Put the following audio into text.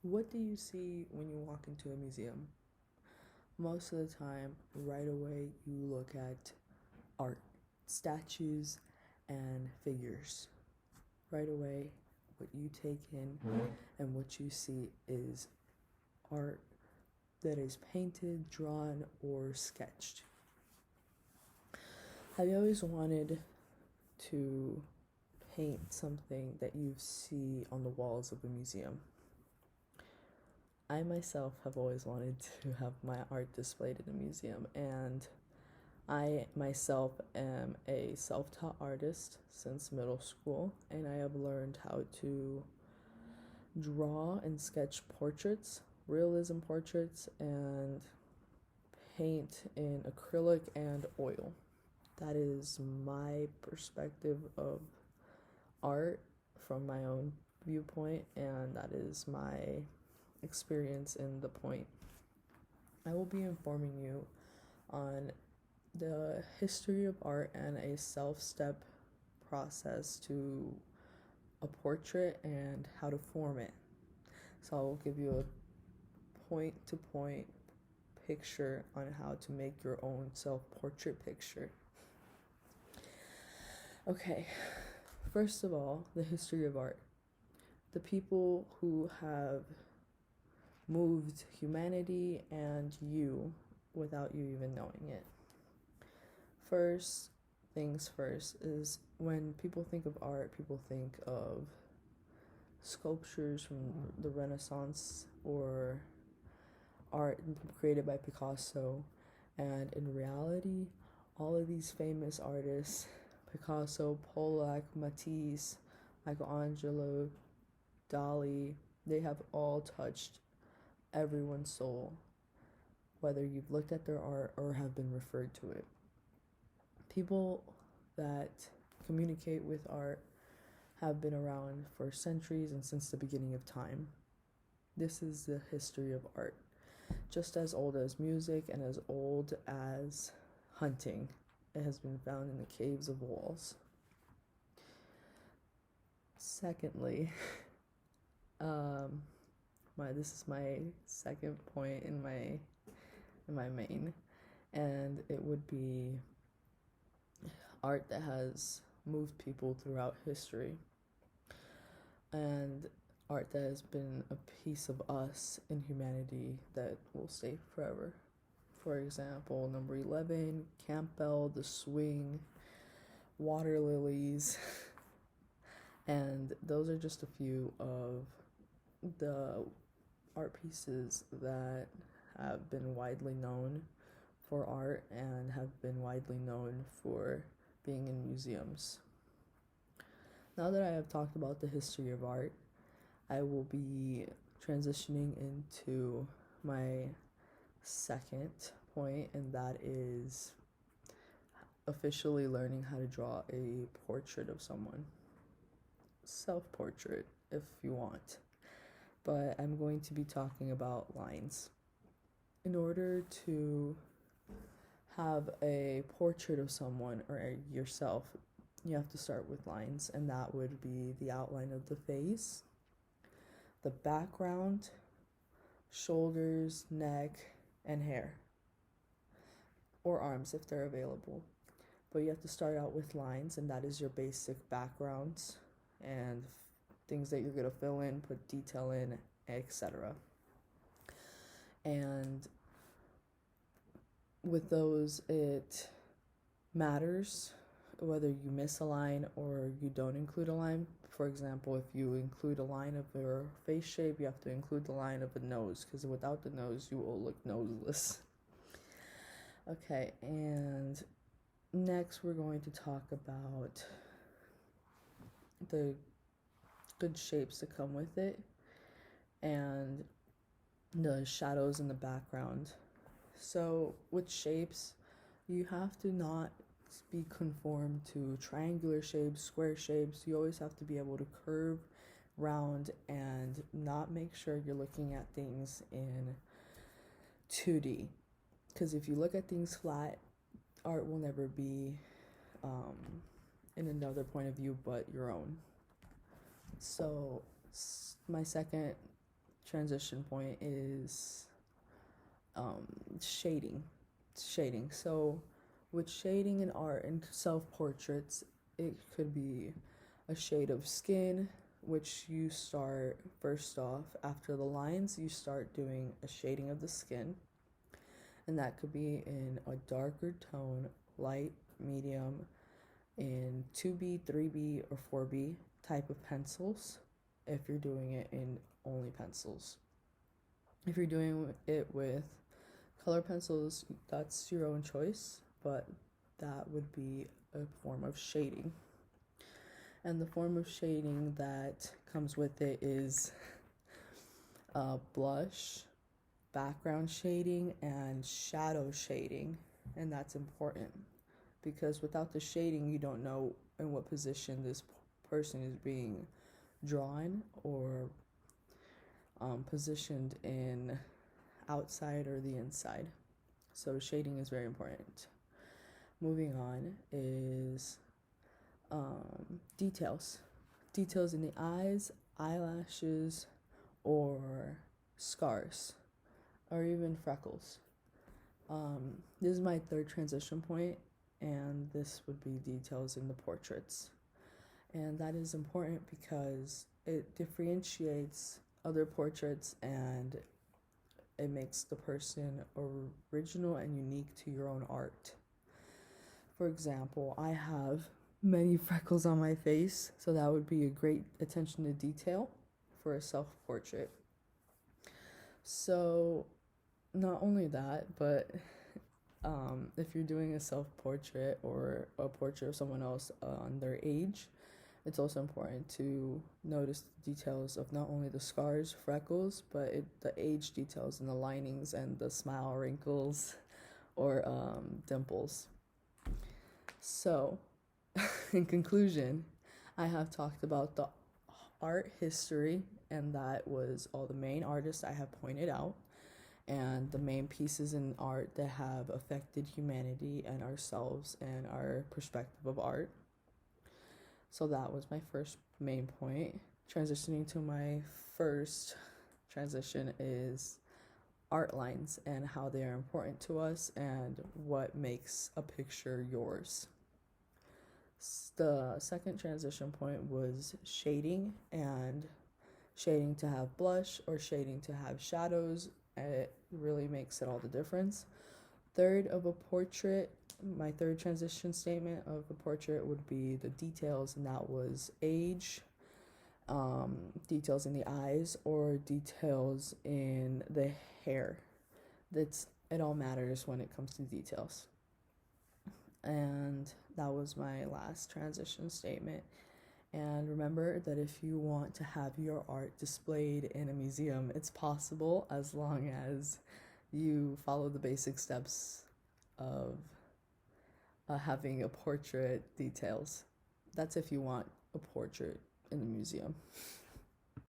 What do you see when you walk into a museum? Most of the time, right away, you look at art, statues, and figures. Right away, what you take in and what you see is art that is painted, drawn, or sketched. Have you always wanted to paint something that you see on the walls of a museum? I myself have always wanted to have my art displayed in a museum, and I myself am a self-taught artist since middle school, and I have learned how to draw and sketch portraits, realism portraits, and paint in acrylic and oil. That is my perspective of art from my own viewpoint, and that is my experience in the point. I will be informing you on the history of art and a self-step process to a portrait and how to form it. So I will give you a point-to-point picture on how to make your own self-portrait picture. Okay, first of all, the history of art. The people who have moved humanity and you without you even knowing it. First things first is when people think of art, people think of sculptures from the Renaissance or art created by Picasso. And in reality, all of these famous artists, Picasso, Pollock, Matisse, Michelangelo, Dali, they have all touched everyone's soul, whether you've looked at their art or have been referred to it. People that communicate with art have been around for centuries and since the beginning of time. This is the history of art, just as old as music and as old as hunting. It has been found in the caves of walls. Secondly, this is my second point in my main, and it would be art that has moved people throughout history, and art that has been a piece of us in humanity that will stay forever. For example, number 11, Campbell, The Swing, Water Lilies, and those are just a few of the art pieces that have been widely known for art and have been widely known for being in museums. Now that I have talked about the history of art, I will be transitioning into my second point, and that is officially learning how to draw a portrait of someone. Self-portrait, if you want. But I'm going to be talking about lines. In order to have a portrait of someone or yourself, you have to start with lines, and that would be the outline of the face, the background, shoulders, neck, and hair, or arms if they're available. But you have to start out with lines, and that is your basic backgrounds and things that you're going to fill in, put detail in, etc. And with those, it matters whether you miss a line or you don't include a line. For example, if you include a line of your face shape, you have to include the line of the nose, because without the nose, you will look noseless. Okay, and next we're going to talk about the good shapes that come with it and the shadows in the background. So with shapes, you have to not be conformed to triangular shapes, square shapes. You always have to be able to curve, round, and not make sure you're looking at things in 2D. Because if you look at things flat, art will never be in another point of view but your own. So my second transition point is shading. Shading. So, with shading in art and self portraits, it could be a shade of skin, which you start first off after the lines, you start doing a shading of the skin, and that could be in a darker tone, light, medium, in 2B, 3B, or 4B type of pencils if you're doing it in only pencils. If you're doing it with color pencils, that's your own choice, but that would be a form of shading. And the form of shading that comes with it is blush, background shading, and shadow shading. And that's important because without the shading, you don't know in what position this person is being drawn or positioned in outside or the inside. So shading is very important. Moving on is details. Details in the eyes, eyelashes, or scars, or even freckles. This is my third transition point, and this would be details in the portraits. And that is important because it differentiates other portraits and it makes the person original and unique to your own art. For example, I have many freckles on my face, so that would be a great attention to detail for a self-portrait. So, not only that, but if you're doing a self-portrait or a portrait of someone else on their age, it's also important to notice the details of not only the scars, freckles, but the age details and the linings and the smile wrinkles or dimples. So, in conclusion, I have talked about the art history, and that was all the main artists I have pointed out, and the main pieces in art that have affected humanity and ourselves and our perspective of art. So that was my first main point. Transitioning to my first transition is art lines and how they are important to us and what makes a picture yours. The second transition point was shading, and shading to have blush or shading to have shadows. It really makes it all the difference. Third of a portrait, my third transition statement of a portrait would be the details, and that was age, details in the eyes, or details in the hair. It all matters when it comes to details. And that was my last transition statement. And remember that if you want to have your art displayed in a museum, it's possible as long as you follow the basic steps of having a portrait details. That's if you want a portrait in the museum.